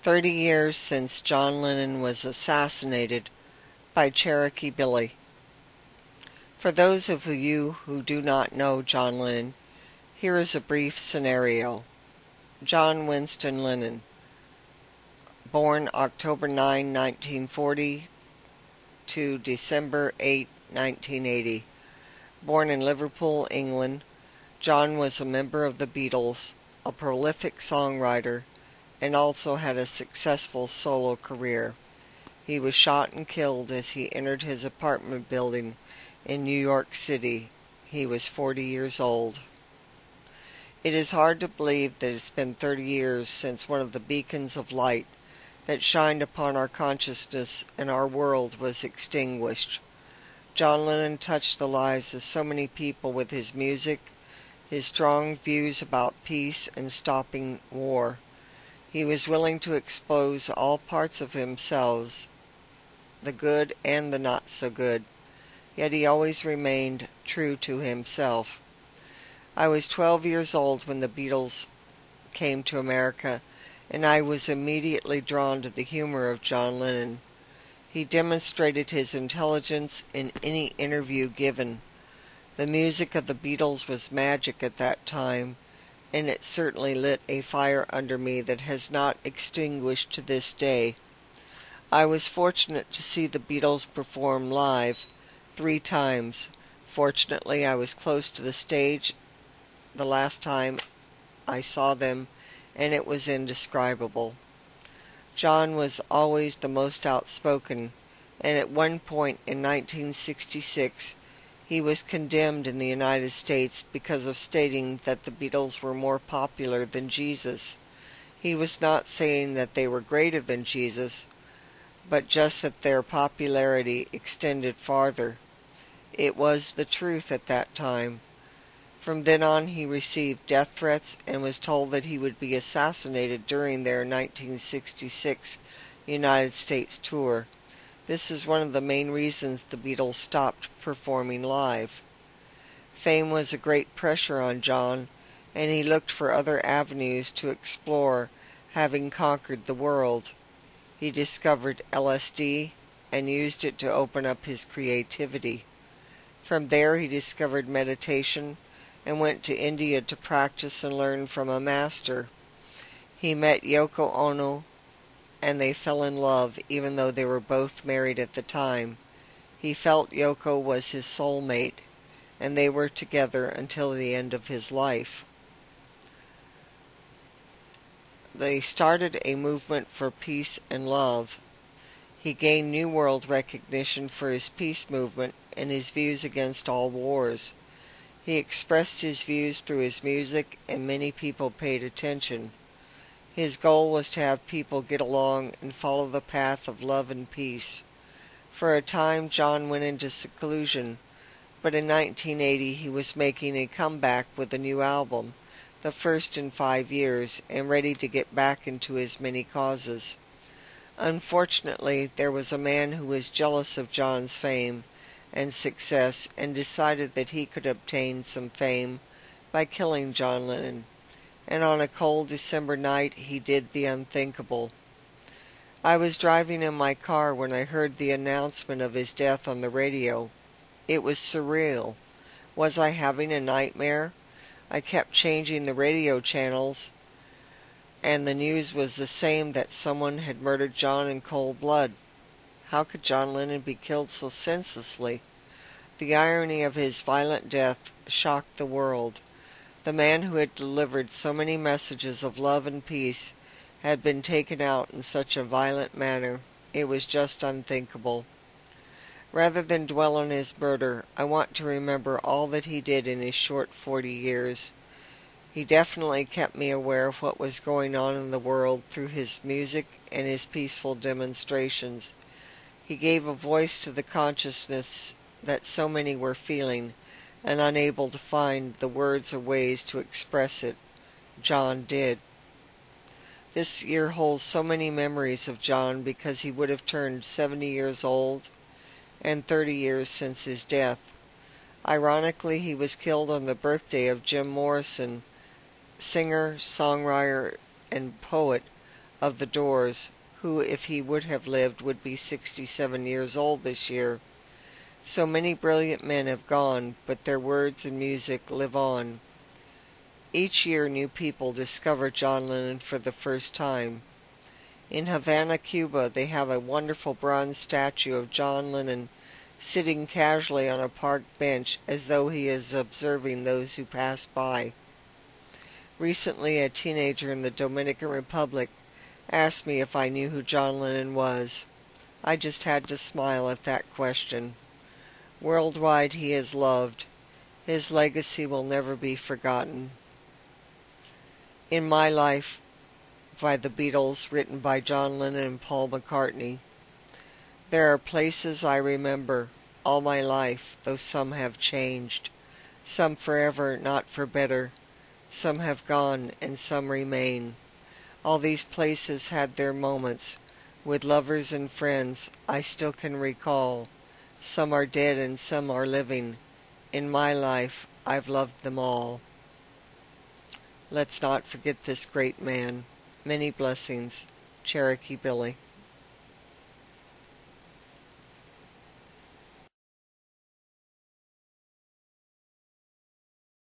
30 years since John Lennon was assassinated by Cherokee Billie. For those of you who do not know John Lennon, here is a brief scenario. John Winston Lennon, born October 9, 1940 to December 8, 1980. Born in Liverpool, England, John was a member of the Beatles, a prolific songwriter, and also had a successful solo career. He was shot and killed as he entered his apartment building in New York City. He was 40 years old. It is hard to believe that it's been 30 years since one of the beacons of light that shined upon our consciousness and our world was extinguished. John Lennon touched the lives of so many people with his music, his strong views about peace and stopping war. He was willing to expose all parts of himself, the good and the not so good, yet he always remained true to himself. I was 12 years old when the Beatles came to America, and I was immediately drawn to the humor of John Lennon. He demonstrated his intelligence in any interview given. The music of the Beatles was magic at that time, and it certainly lit a fire under me that has not extinguished to this day. I was fortunate to see the Beatles perform live 3 times. Fortunately, I was close to the stage the last time I saw them, and it was indescribable. John was always the most outspoken, and at one point in 1966, he was condemned in the United States because of stating that the Beatles were more popular than Jesus. He was not saying that they were greater than Jesus, but just that their popularity extended farther. It was the truth at that time. From then on, he received death threats and was told that he would be assassinated during their 1966 United States tour. This is one of the main reasons the Beatles stopped performing live. Fame was a great pressure on John, and he looked for other avenues to explore, having conquered the world. He discovered LSD and used it to open up his creativity. From there he discovered meditation and went to India to practice and learn from a master. He met Yoko Ono, and they fell in love even though they were both married at the time. He felt Yoko was his soulmate, and they were together until the end of his life. They started a movement for peace and love. He gained new world recognition for his peace movement and his views against all wars. He expressed his views through his music, and many people paid attention. His goal was to have people get along and follow the path of love and peace. For a time, John went into seclusion, but in 1980 he was making a comeback with a new album, the first in 5 years, and ready to get back into his many causes. Unfortunately, there was a man who was jealous of John's fame and success and decided that he could obtain some fame by killing John Lennon. And on a cold December night he did the unthinkable. I was driving in my car when I heard the announcement of his death on the radio. It was surreal. Was I having a nightmare? I kept changing the radio channels, and the news was the same, that someone had murdered John in cold blood. How could John Lennon be killed so senselessly? The irony of his violent death shocked the world. The man who had delivered so many messages of love and peace had been taken out in such a violent manner. It was just unthinkable. Rather than dwell on his murder, I want to remember all that he did in his short 40 years. He definitely kept me aware of what was going on in the world through his music and his peaceful demonstrations. He gave a voice to the consciousness that so many were feeling, and unable to find the words or ways to express it. John did. This year holds so many memories of John because he would have turned 70 years old, and 30 years since his death. Ironically, he was killed on the birthday of Jim Morrison, singer, songwriter, and poet of the Doors, who, if he would have lived, would be 67 years old this year. So many brilliant men have gone, but their words and music live on. Each year new people discover John Lennon for the first time. In Havana, Cuba, they have a wonderful bronze statue of John Lennon sitting casually on a park bench as though he is observing those who pass by. Recently, a teenager in the Dominican Republic asked me if I knew who John Lennon was. I just had to smile at that question. Worldwide he is loved. His legacy will never be forgotten. In My Life by the Beatles, written by John Lennon and Paul McCartney. There are places I remember all my life, though some have changed. Some forever, not for better. Some have gone and some remain. All these places had their moments. With lovers and friends I still can recall. Some are dead and some are living. In my life I've loved them all. Let's not forget this great man. Many blessings. Cherokee Billie.